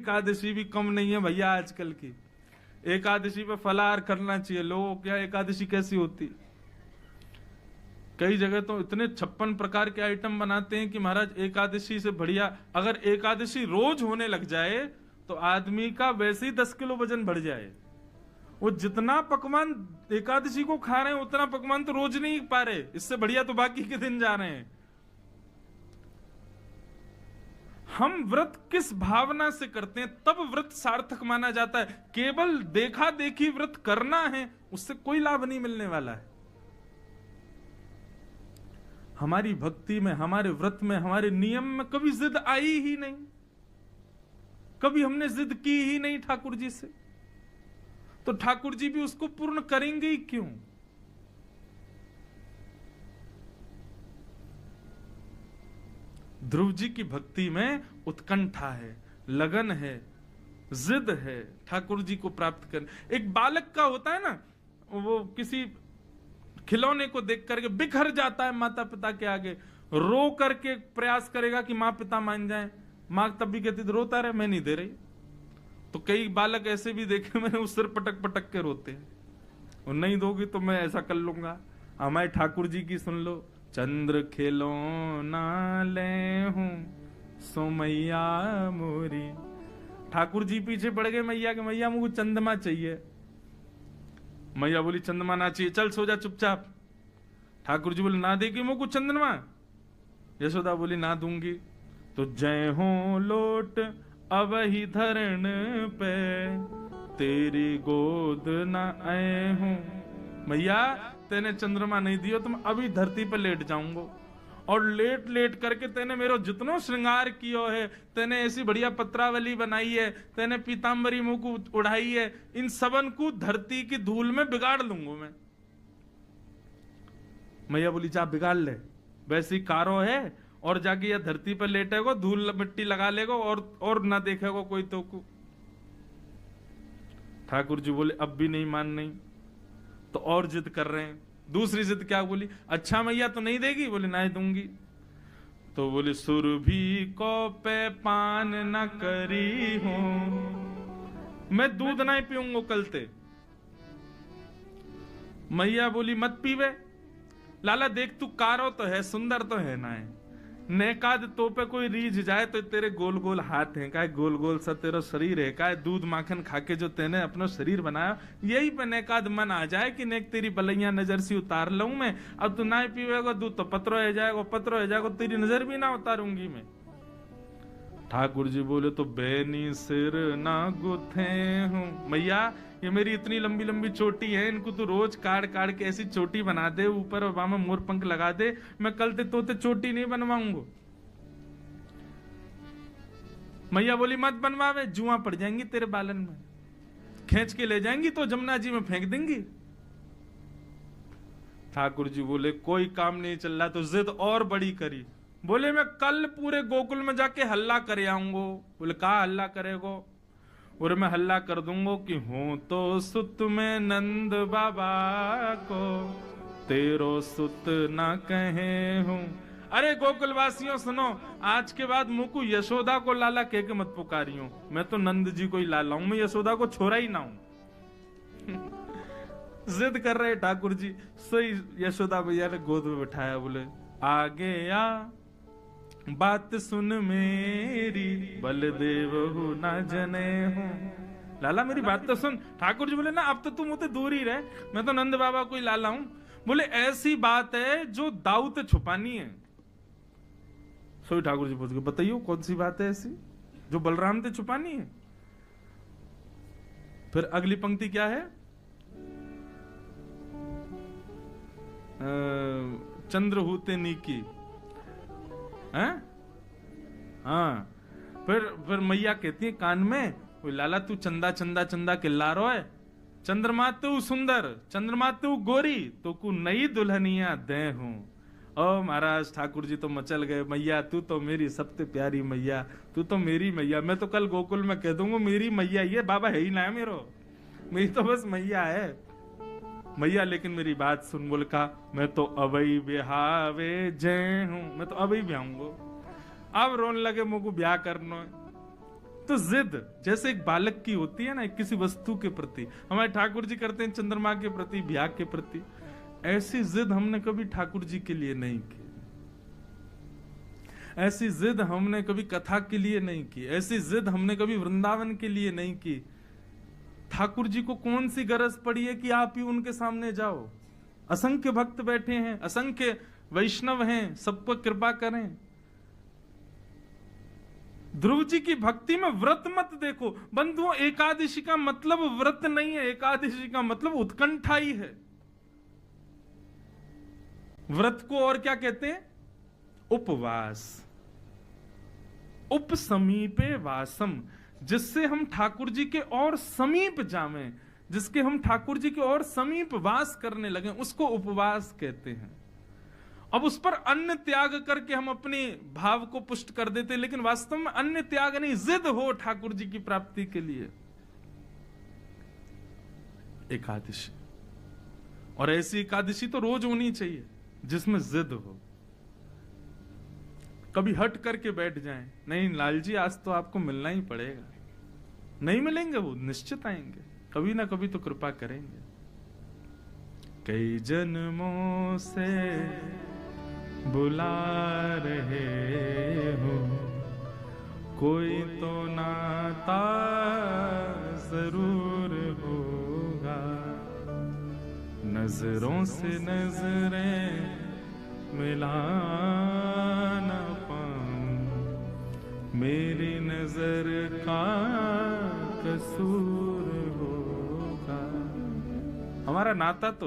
एकादशी भी कम नहीं है भैया आजकल की। एकादशी पे फलाहार करना चाहिए। लोगों क्या एकादशी कैसी होती, कई जगह तो इतने 56 प्रकार के आइटम बनाते हैं कि महाराज एकादशी से बढ़िया। अगर एकादशी रोज होने लग जाए तो आदमी का वैसे ही 10 किलो वजन बढ़ जाए। वो जितना पकवान एकादशी को खा रहे हैं उतना पकवान तो रोज नहीं पा रहे, इससे बढ़िया तो बाकी के दिन जा रहे हैं। हम व्रत किस भावना से करते हैं तब व्रत सार्थक माना जाता है। केवल देखा देखी व्रत करना है उससे कोई लाभ नहीं मिलने वाला है। हमारी भक्ति में, हमारे व्रत में, हमारे नियम में कभी जिद आई ही नहीं, कभी हमने जिद की ही नहीं ठाकुर जी से, तो ठाकुर जी भी उसको पूर्ण करेंगे ही क्यों। ध्रुव जी की भक्ति में उत्कंठा है, लगन है, जिद है ठाकुर जी को प्राप्त करने। एक बालक का होता है ना, वो किसी खिलौने को देख करके बिखर जाता है माता पिता के आगे, रो करके प्रयास करेगा कि माँ पिता मान जाएं, माँ तब भी कहती रोता रहे, मैं नहीं दे रही। तो कई बालक ऐसे भी देखे मैंने, उस सिर पटक पटक के रोते हैं, और नहीं दोगी तो मैं ऐसा कर लूंगा। हमारे ठाकुर जी की सुन लो, चंद्र खिलौना ले हूं सो मैया मोरी। ठाकुर जी पीछे पड़ गए मैया के, मैया मुझे चंद्रमा चाहिए। मैया बोली चंद्रमा ना चाहिए, चल सो जा चुपचाप। ठाकुर जी बोले ना देगी मुझको चंद्रमा। यशोदा बोली ना दूंगी। तो जय हो लोट अब ही धरण पे तेरी गोद ना आए हूं। मैया तेने चंद्रमा नहीं दियो तो मैं अभी धरती पर लेट जाऊंगा, और लेट लेट करके तेने मेरो जितनो श्रृंगार कियो है, तेने ऐसी बढ़िया पत्रावली बनाई है, तेने पीताम्बरी मुंह को उड़ाई है, इन सबन को धरती की धूल में बिगाड़ लूंगा मैं। मैया बोली जा बिगाड़ ले, वैसी कारो है, और जाके यह धरती पर लेटेगो, धूल मिट्टी लगा लेगो और ना देखेगो कोई तो को। ठाकुर जी बोले अब भी नहीं मान नहीं, तो और जिद कर रहे हैं। दूसरी जिद क्या बोली, अच्छा मैया तो नहीं देगी? बोले नहीं दूंगी। तो बोले सुरभि को पे पान न करी हूं, मैं दूध नहीं पीऊंगा कल ते। मैया बोली मत पीवे। लाला देख तू कारो तो है, सुंदर तो है ना है, नेकाद तो पे कोई रीझ जाए तो तेरे गोल गोल हाथ हैं, काय गोल गोल सा तेरा शरीर है, काय दूध माखन खाके जो तेने अपना शरीर बनाया, यही पे नेकाद मन आ जाए कि नेक तेरी बलैया नजर से उतार लूं मैं। अब तू ना पीवेगा दूध तो पत्रो हो जाएगा, पत्रो हो जाएगा, तेरी नजर भी ना उतारूंगी मैं। ठाकुर जी बोले तो बेनी सिर ना गुथे हूं। मैया ये मेरी इतनी लंबी लंबी चोटी है, इनको तो रोज काट काट के ऐसी चोटी बना दे, ऊपर और वहां में मोर पंख लगा दे, मैं कल ते तोते चोटी नहीं बनवाऊंगा। मैया बोली मत बनवावे, जुआ पड़ जाएंगी तेरे बालन में, खींच के ले जाएंगी तो जमुना जी में फेंक देंगी। ठाकुर जी बोले कोई काम नहीं चल रहा, तो जिद और बड़ी करी। बोले मैं कल पूरे गोकुल में जाके हल्ला करे आऊंगो। बोले कहा हल्ला करेगो? और मैं हल्ला कर दूंगा कि हूं तो सुत में नंद बाबा को, तेरो सुत ना कहे हूं। अरे गोकुल वासियों सुनो, आज के बाद मुंह को यशोदा को लाला कह के मत पुकारियो, मैं तो नंद जी को ही लाला हूं, मैं यशोदा को छोरा ही ना हूं। जिद कर रहे ठाकुर जी। सही यशोदा भैया ने गोद में बिठाया, बोले आगे आ बात सुन मेरी, बलदेव हूं ना जने हूं। लाला मेरी बात तो सुन। ठाकुर जी बोले ना अब तो तुम मुझसे दूर ही रहे, मैं तो नंद बाबा को ही लाला हूं। बोले ऐसी बात है जो दाऊ ते छुपानी है। सोई ठाकुर जी पूछ गए बताइयो कौन सी बात है ऐसी जो बलराम ते छुपानी है? फिर अगली पंक्ति क्या है, चंद्र होते नीकी है। हाँ फिर मैया कहती है कान में, लाला तू चंदा चंदा चंदा किल्ला रो है, चंद्रमा तू सुंदर, चंद्रमा तू गोरी, तो को नई दुल्हनिया दे हूं। ओ महाराज ठाकुर जी तो मचल गए, मैया तू तो मेरी सबसे प्यारी मैया, तू तो मेरी मैया। मैं तो कल गोकुल में कह दूंगा मेरी मैया ये, बाबा है ही ना है मेरो, मेरी तो बस मैया है मैया। लेकिन मेरी बात सुन। बोल का मैं तो अबई ब्याहवे जय हूं, मैं तो अबई ब्याहूंगा। अब रोन लगे मुझको ब्याह करना है। तो जिद जैसे एक बालक की होती है ना, एक किसी वस्तु के प्रति, हमारे ठाकुर जी करते हैं चंद्रमा के प्रति, ब्याह के प्रति, ऐसी जिद हमने कभी ठाकुर जी के लिए नहीं की। ऐसी जिद हमने कभी कथा के लिए नहीं की, ऐसी जिद हमने कभी वृंदावन के लिए नहीं की। ठाकुर जी को कौन सी गरज पड़ी है कि आप ही उनके सामने जाओ? असंख्य भक्त बैठे हैं, असंख्य वैष्णव हैं, सब पर कृपा करें। ध्रुव जी की भक्ति में व्रत मत देखो बंधुओं, एकादशी का मतलब व्रत नहीं है, एकादशी का मतलब उत्कंठा ही है। व्रत को और क्या कहते हैं? उपवास, उप समीपे वासम, जिससे हम ठाकुर जी के और समीप जावें, जिसके हम ठाकुर जी के और समीप वास करने लगे, उसको उपवास कहते हैं। अब उस पर अन्न त्याग करके हम अपने भाव को पुष्ट कर देते, लेकिन वास्तव में अन्न त्याग नहीं, जिद हो ठाकुर जी की प्राप्ति के लिए। एकादशी, और ऐसी एकादशी तो रोज होनी चाहिए जिसमें जिद हो। कभी हट करके बैठ जाएं, नहीं लालजी आज तो आपको मिलना ही पड़ेगा, नहीं मिलेंगे वो निश्चित आएंगे, कभी ना कभी तो कृपा करेंगे। कई जन्मों से बुला रहे हो, कोई तो नाता जरूर होगा, नजरों से नजरें मिला ना पाऊं, मेरी नजर का कसूर होगा। हमारा नाता तो